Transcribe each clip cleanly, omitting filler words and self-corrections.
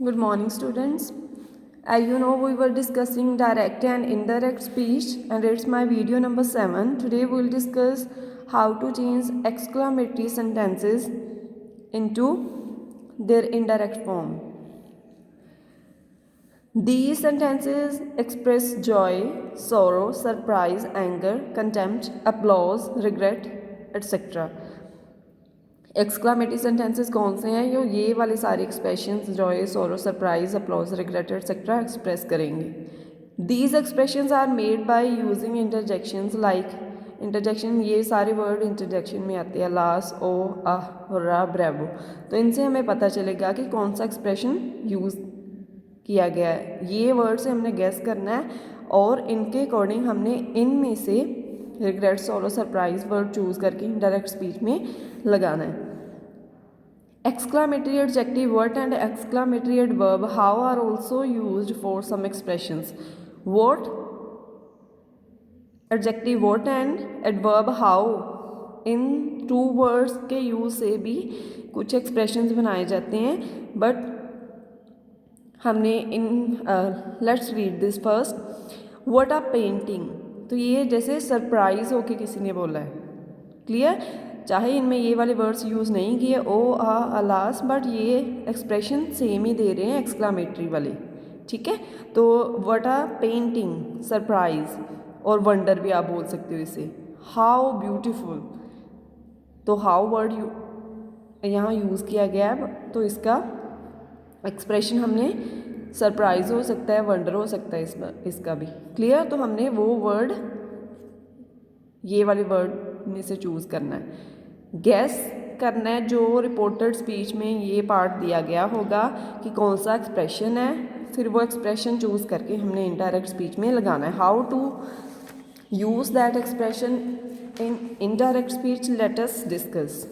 Good morning, students. As you know, we were discussing direct and indirect speech, and it's my video number 7. Today, we will discuss how to change exclamatory sentences into their indirect form. These sentences express joy, sorrow, surprise, anger, contempt, applause, regret, etc. Exclamatory sentences कौन से हैं? ये वाले सारे expressions joy, sorrow, surprise, applause, regret etcetera express करेंगे. These expressions are made by using interjections like interjection. ये सारे word interjection में आते हैं, लास, ओ, आह, रा, ब्रेवो. तो इनसे हमें पता चलेगा कि कौन सा एक्सप्रेशन यूज़ किया गया है. ये वर्ड से हमने गेस करना है और इनके अकॉर्डिंग हमने इनमें से regret, sorrow, surprise word choose करके डायरेक्ट स्पीच में लगाना है. Exclamatory adjective what and exclamatory adverb how are also used for some expressions. What, adjective what and adverb how, इन टू वर्ड्स के यूज से भी कुछ एक्सप्रेशंस बनाए जाते हैं. बट हमने इन let's read this first. What are painting. तो ये जैसे सरप्राइज होके किसी ने बोला है. क्लियर? चाहे इनमें ये वाले वर्ड्स यूज़ नहीं किए, ओ, आ, अलास, बट ये एक्सप्रेशन सेम ही दे रहे हैं एक्सक्लामेटरी वाले. ठीक है. तो व्हाट आर पेंटिंग, सरप्राइज और वंडर भी आप बोल सकते हो इसे. How beautiful. तो हाउ वर्ड यहाँ यूज़ किया गया है, तो इसका एक्सप्रेशन हमने सरप्राइज हो सकता है, वंडर हो सकता है इसका भी. क्लियर? तो हमने वो वर्ड ये वाले वर्ड में से चूज़ करना है. गैस करना है जो रिपोर्टेड स्पीच में ये पार्ट दिया गया होगा कि कौन सा एक्सप्रेशन है. फिर वो एक्सप्रेशन चूज़ करके हमने इनडायरेक्ट स्पीच में लगाना है. How to use that expression in indirect speech, let us discuss.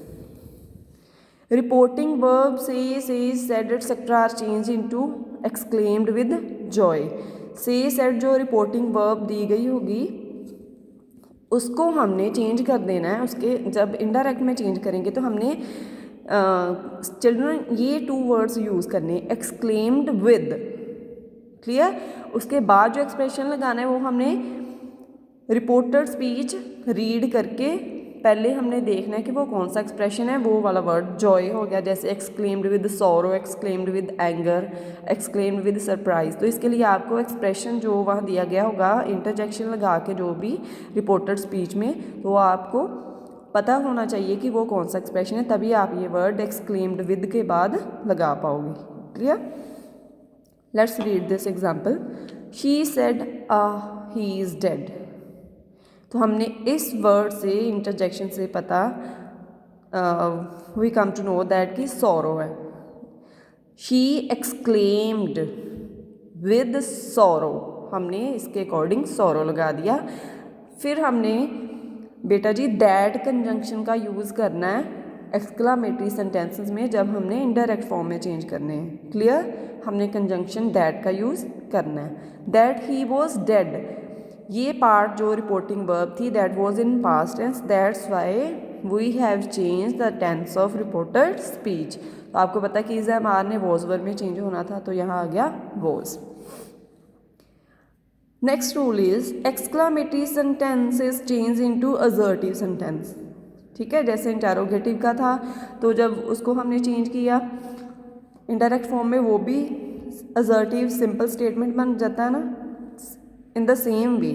Reporting verb say, said etcetera are change into exclaimed with joy. Say, said जो रिपोर्टिंग वर्ब दी गई होगी उसको हमने चेंज कर देना है. उसके जब इनडायरेक्ट में चेंज करेंगे तो हमने चिल्ड्रन ये टू वर्ड्स यूज़ करने, एक्सक्लेम्ड विद. क्लियर? उसके बाद जो एक्सप्रेशन लगाना है वो हमने रिपोर्टेड स्पीच रीड करके पहले हमने देखना है कि वो कौन सा एक्सप्रेशन है. वो वाला वर्ड जॉय हो गया, जैसे exclaimed with sorrow, exclaimed with anger, exclaimed with surprise. तो इसके लिए आपको एक्सप्रेशन जो वहाँ दिया गया होगा इंटरजेक्शन लगा के जो भी रिपोर्टेड स्पीच में, तो आपको पता होना चाहिए कि वो कौन सा एक्सप्रेशन है, तभी आप ये वर्ड एक्सक्लेम्ड विद के बाद लगा पाओगे. Clear? Let's read this example. She said he is dead. तो हमने इस वर्ड से इंटरजेक्शन से पता we come to know that कि सॉरो है. शी एक्सक्लेम्ड विद सॉरो, हमने इसके अकॉर्डिंग सॉरो लगा दिया. फिर हमने बेटा जी दैट कंजंक्शन का यूज़ करना है एक्सक्लामेटरी सेंटेंसेस में जब हमने इनडायरेक्ट फॉर्म में चेंज करने हैं. क्लियर? हमने कंजंक्शन दैट का यूज़ करना है. दैट ही वॉज डेड, ये पार्ट जो रिपोर्टिंग वर्ब थी that was in past tense, that's why we have change the tense of reported speech. तो आपको पता कि इज एम आर ने वॉज वर्ब में चेंज होना था, तो यहाँ आ गया was. Next rule is exclamatory sentences change into assertive sentence. ठीक है. जैसे इंटरोगेटिव का था तो जब उसको हमने चेंज किया इनडायरेक्ट फॉर्म में, वो भी असर्टिव सिंपल स्टेटमेंट बन जाता है ना. In the same way,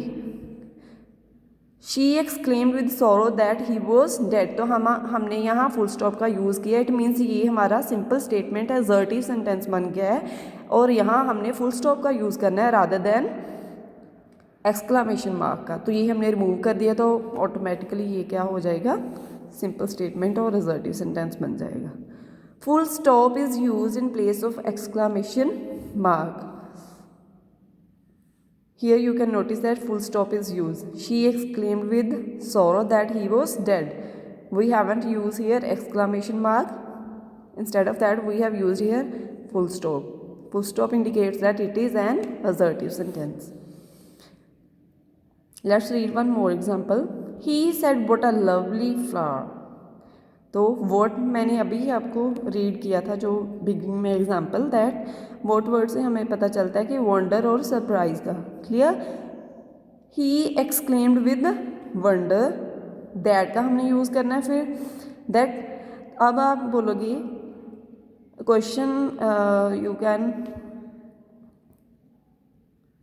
she exclaimed with sorrow that he was dead. तो हमने यहाँ फुल स्टॉप का यूज़ किया. इट मीन्स ये हमारा सिंपल स्टेटमेंट है, असर्टिव सेंटेंस बन गया है, और यहाँ हमने फुल स्टॉप का यूज़ करना है रादर देन एक्सक्लामेशन मार्क का. तो ये हमने रिमूव कर दिया, तो ऑटोमेटिकली ये क्या हो जाएगा, सिंपल स्टेटमेंट और असर्टिव सेंटेंस बन जाएगा. Full stop is use in place of exclamation mark. Here you can notice that full stop is used. She exclaimed with sorrow that he was dead. We haven't used here exclamation mark. Instead of that, we have used here full stop. Full stop indicates that it is an assertive sentence. Let's read one more example. He said, "What a lovely flower." तो what मैंने अभी आपको read किया था जो beginning में example, that what word से हमें पता चलता है कि वंडर और सरप्राइज का। Clear. He exclaimed with wonder, that का हमने यूज़ करना है। फिर दैट, अब आप बोलोगे question you can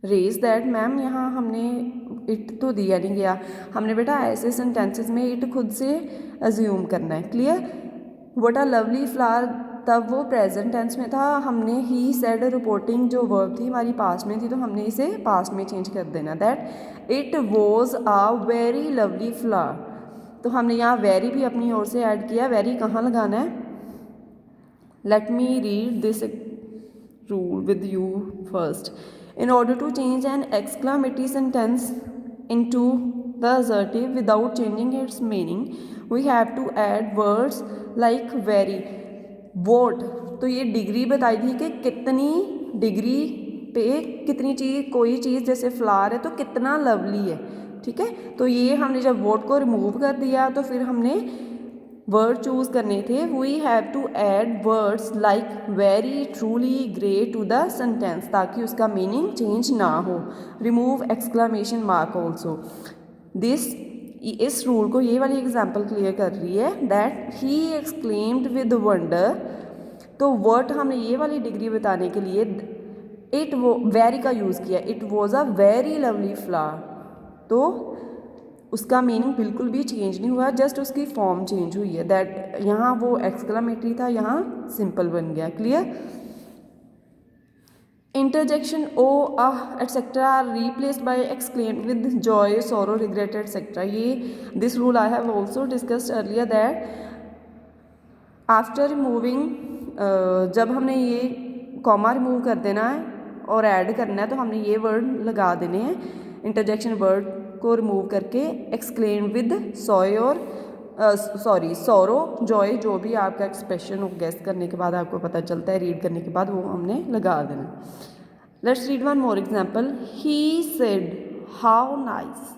raise that ma'am यहाँ हमने इट तो दिया नहीं गया, हमने बेटा ऐसे सेंटेंसेस में इट खुद से अज्यूम करना है। Clear. What a lovely flower, तब वो प्रेजेंट टेंस में था, हमने ही सेड रिपोर्टिंग जो वर्ब थी हमारी पास्ट में थी, तो हमने इसे पास्ट में चेंज कर देना। That it was a very lovely flower, तो हमने यहाँ वेरी भी अपनी ओर से ऐड किया। वेरी कहाँ लगाना है? Let me read this rule with you first. In order to change an exclamatory sentence into the assertive without changing its meaning, we have to add words like very, what। तो ये degree बताई थी कि कितनी degree पे कितनी चीज़, कोई चीज़ जैसे फ्लावर है तो कितना लवली है। ठीक है, तो ये हमने जब वोट को रिमूव कर दिया तो फिर हमने वर्ड चूज करने थे। We have to add words like very, truly, great to the sentence, ताकि उसका मीनिंग चेंज ना हो। Remove exclamation mark also. This, इस रूल को ये वाली एग्जाम्पल क्लियर कर रही है। That he exclaimed with wonder, तो वर्ड हमने ये वाली डिग्री बताने के लिए इट वो वेरी का यूज़ किया। It was a very lovely flower, तो उसका मीनिंग बिल्कुल भी चेंज नहीं हुआ, जस्ट उसकी फॉर्म चेंज हुई है। दैट यहाँ वो एक्सक्लामेटरी था, यहाँ सिंपल बन गया। Clear. Interjection O etcetera replaced by exclaimed with joy, sorrow, regret etcetera. ये this rule I have also discussed earlier that after removing, जब हमने ये कॉमा रिमूव कर देना है और ऐड करना है तो हमने ये वर्ड लगा देने हैं इंटरजेक्शन वर्ड को रिमूव करके। एक्सक्लेम विद सॉय और सॉरो, जॉय, जो भी आपका एक्सप्रेशन हो गेस करने के बाद आपको पता चलता है, रीड करने के बाद वो हमने लगा देना। Let's read one more example. He said how nice.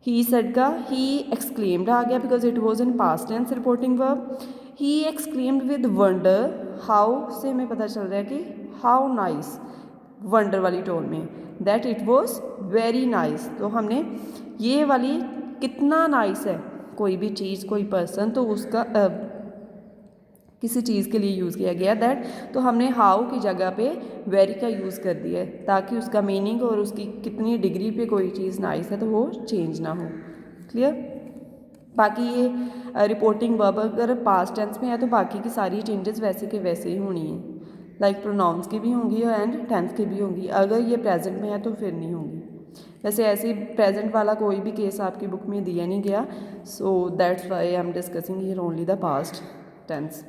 He said का ही एक्सक्लेम्ड आ गया because it was in past tense reporting verb. He exclaimed with wonder, how से हमें पता चल रहा है कि हाउ नाइस, वंडर वाली टोन में। That it was very nice, तो हमने ये वाली कितना नाइस है कोई भी चीज़, कोई पर्सन, तो उसका किसी चीज़ के लिए यूज़ किया गया। दैट, तो हमने हाउ की जगह पे वेरी का यूज़ कर दिया है ताकि उसका मीनिंग और उसकी कितनी डिग्री पे कोई चीज़ नाइस है तो वो चेंज ना हो। क्लियर। बाकी ये रिपोर्टिंग वर्ब अगर पास्ट टेंस में है तो बाकी की सारी चेंजेस वैसे के वैसे ही होनी है, लाइक प्रोनाउंस की भी होंगी एंड टेंस की भी होंगी। अगर ये प्रेजेंट में है तो फिर नहीं होंगी। वैसे ऐसे प्रेजेंट वाला कोई भी केस आपकी बुक में दिया नहीं गया, so that's why I am discussing here only the past tense.